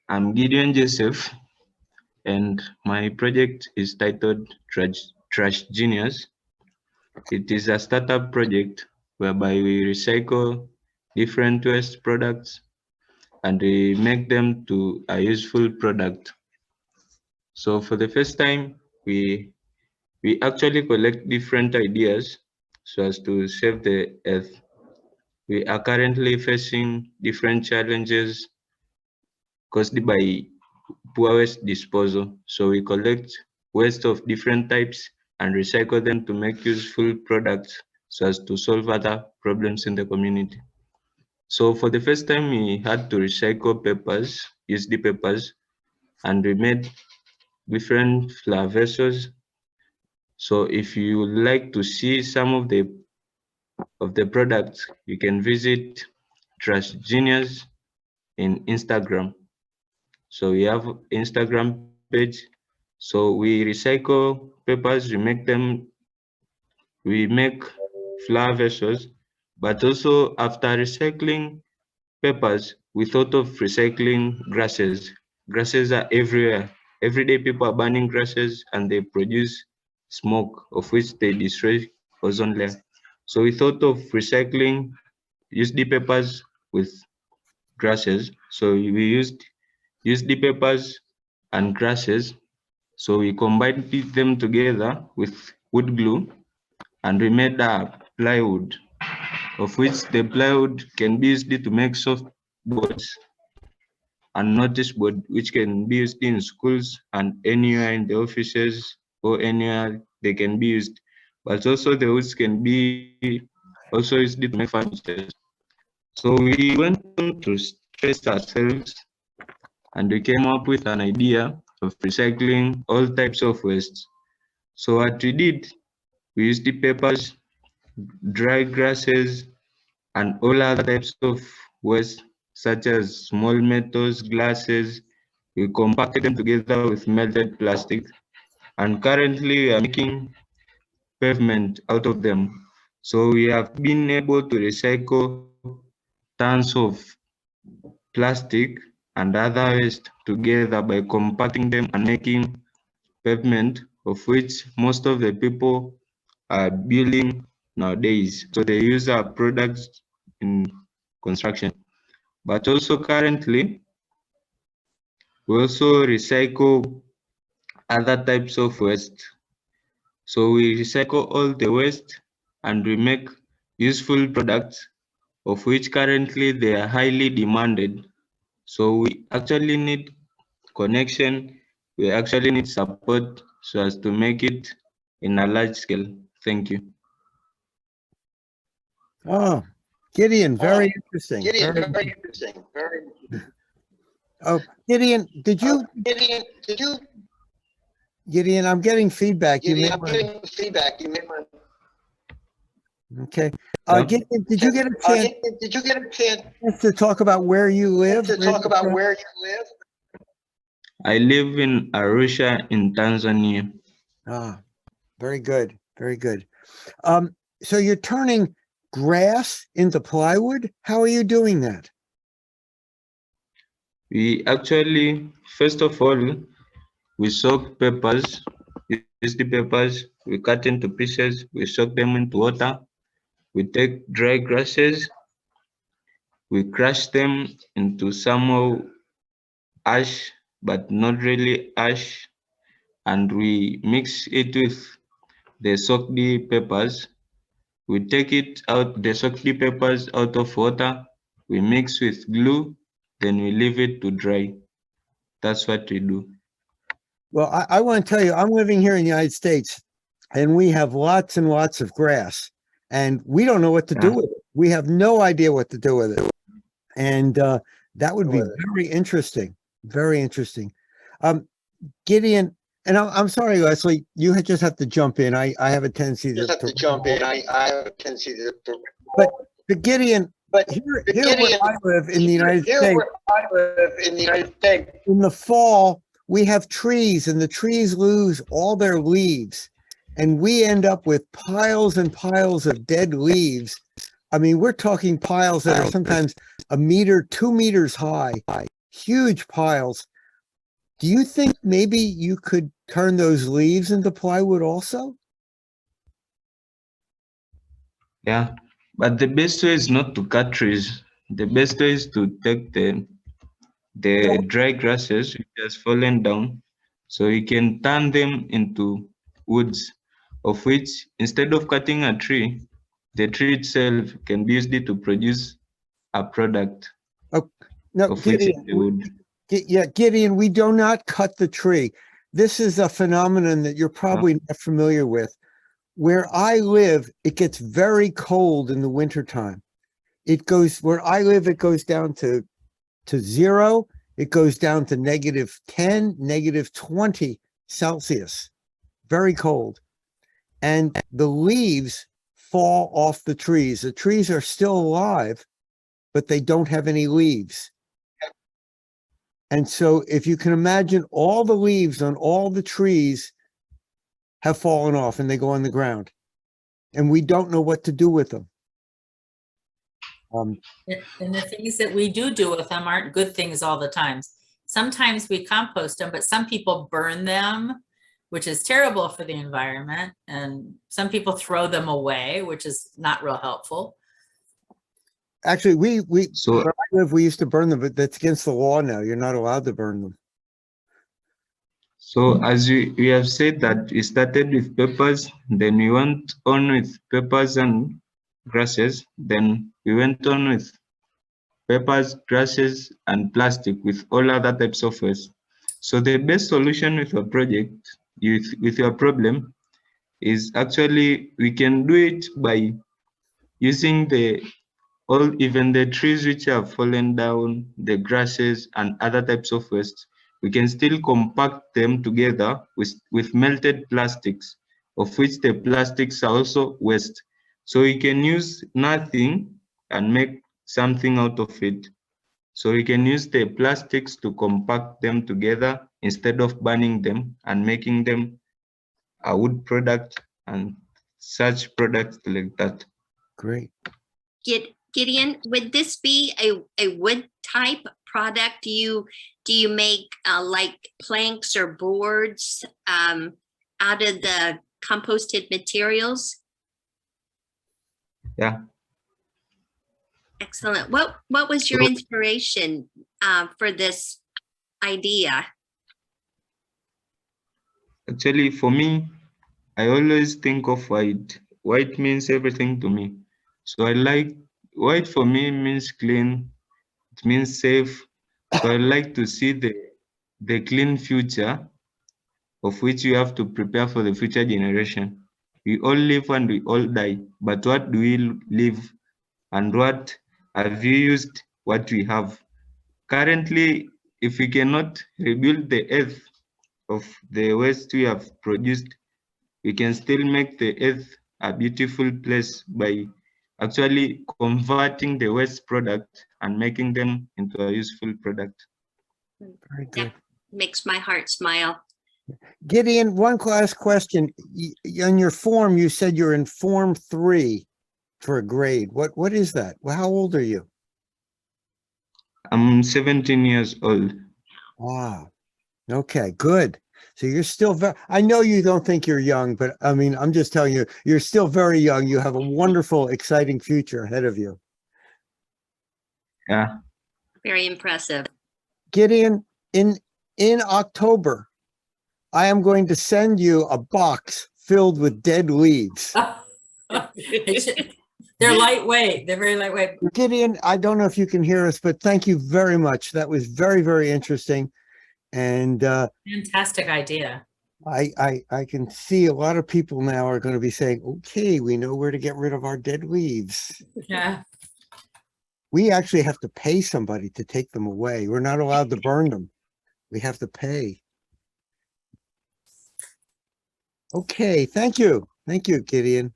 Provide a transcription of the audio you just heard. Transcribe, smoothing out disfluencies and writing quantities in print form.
I'm Gideon Joseph, and my project is titled Trash Genius. It is a startup project whereby we recycle different waste products and we make them to a useful product. So for the first time, we actually collect different ideas so as to save the earth. We are currently facing different challenges caused by poor waste disposal. So we collect waste of different types and recycle them to make useful products so as to solve other problems in the community. So for the first time, we had to recycle papers, use the papers, and we made different flower vessels. So if you would like to see some of the products, you can visit Trash Genius in Instagram. So we have Instagram page. So we recycle papers, we make flower vessels, but also after recycling papers, we thought of recycling grasses. Grasses are everywhere. Every day people are burning grasses and they produce smoke of which they destroy ozone layer. So we thought of recycling used papers with grasses. So we used papers and grasses. So we combined them together with wood glue and we made a plywood, of which the plywood can be used to make soft boards and notice board, which can be used in schools and anywhere in the offices or anywhere they can be used. But also the woods can be also used to make furniture. So we went on to stress ourselves and we came up with an idea of recycling all types of waste. So what we did, we used the papers, dry grasses, and all other types of waste, such as small metals, glasses. We compacted them together with melted plastic, and currently we are making pavement out of them. So we have been able to recycle tons of plastic and other waste together by compacting them and making pavement, of which most of the people are building nowadays. So they use our products in construction. But also currently, we also recycle other types of waste. So we recycle all the waste and we make useful products, of which currently they are highly demanded. So we actually need connection, we actually need support so as to make it in a large scale. Thank you. Oh, Gideon, very interesting. Gideon, very interesting. Very. Oh, Gideon, did you? Gideon, did you? Gideon, I'm getting feedback. Gideon, I'm getting feedback. You may want. Okay. Yeah. Gideon, did you get a chance? Did you get a chance To talk about where you live? to talk about where you live? I live in Arusha in Tanzania. Ah, very good. Very good. So you're turning grass into plywood? How are you doing that? We actually, first of all, we soak peppers, use the peppers, we cut into pieces, we soak them into water, we take dry grasses, we crush them into somehow ash, but not really ash, and we mix it with the soaked peppers. We take it out, the soaked peppers out of water, we mix with glue, then we leave it to dry. That's what we do. Well, I want to tell you, I'm living here in the United States, and we have lots and lots of grass, and we don't know what to do with it. We have no idea what to do with it. And that would be very interesting. Very interesting. Gideon, and I'm sorry, Leslie, you just have to jump in. I have a tendency to jump in. I have a tendency to. But Gideon, here where I live in the United States, in the fall, we have trees, and the trees lose all their leaves, and we end up with piles and piles of dead leaves. I mean, we're talking piles that are sometimes 1 meter, 2 meters high, huge piles. Do you think maybe you could turn those leaves into plywood also? Yeah, but the best way is not to cut trees. The best way is to take the dry grasses which has fallen down, so you can turn them into woods, of which instead of cutting a tree, the tree itself can be used to produce a product Oh, no, of which is Gideon, the wood. yeah, Gideon, we do not cut the tree. This is a phenomenon that you're probably not familiar with. Where I live, it gets very cold in the wintertime. Where I live, it goes down to 0. It goes down to -10, -20 Celsius. Very cold. And the leaves fall off the trees. The trees are still alive, but they don't have any leaves. And so if you can imagine, all the leaves on all the trees have fallen off and they go on the ground. And we don't know what to do with them. And the things that we do with them aren't good things all the time. Sometimes we compost them, but some people burn them, which is terrible for the environment. And some people throw them away, which is not real helpful. Actually, where So I live, we used to burn them, but that's against the law now. You're not allowed to burn them. So as we have said that we started with peppers, then we went on with peppers and grasses, then we went on with peppers, grasses, and plastic with all other types of waste. So the best solution with your project, with your problem, is actually we can do it by using even the trees which have fallen down, the grasses and other types of waste. We can still compact them together with melted plastics, of which the plastics are also waste. So we can use nothing and make something out of it. So we can use the plastics to compact them together instead of burning them and making them a wood product and such products like that. Great. Gideon, would this be a wood type product? Do you make like planks or boards out of the composted materials? Yeah. Excellent. What was your inspiration for this idea? Actually, for me, I always think of white. White means everything to me. So I like white. For me means clean. It means safe. So I like to see the clean future of which you have to prepare for the future generation. We all live and we all die, but what do we live and what have you used what we have? Currently, if we cannot rebuild the earth of the waste we have produced, we can still make the earth a beautiful place by actually converting the waste product and making them into a useful product. Very good. That makes my heart smile. Gideon, one last question. On your form, you said you're in Form 3 for a grade. What is that? Well, how old are you? I'm 17 years old. Wow. Okay, good. So you're still very, I know you don't think you're young, but I mean, I'm just telling you, you're still very young. You have a wonderful, exciting future ahead of you. Yeah. Very impressive. Gideon, in October, I am going to send you a box filled with dead leaves. They're lightweight. They're very lightweight. Gideon, I don't know if you can hear us, but thank you very much. That was very, very interesting. And Fantastic idea. I can see a lot of people now are going to be saying, okay, we know where to get rid of our dead leaves. Yeah. We actually have to pay somebody to take them away. We're not allowed to burn them. We have to pay. Okay, thank you. Thank you, Gideon.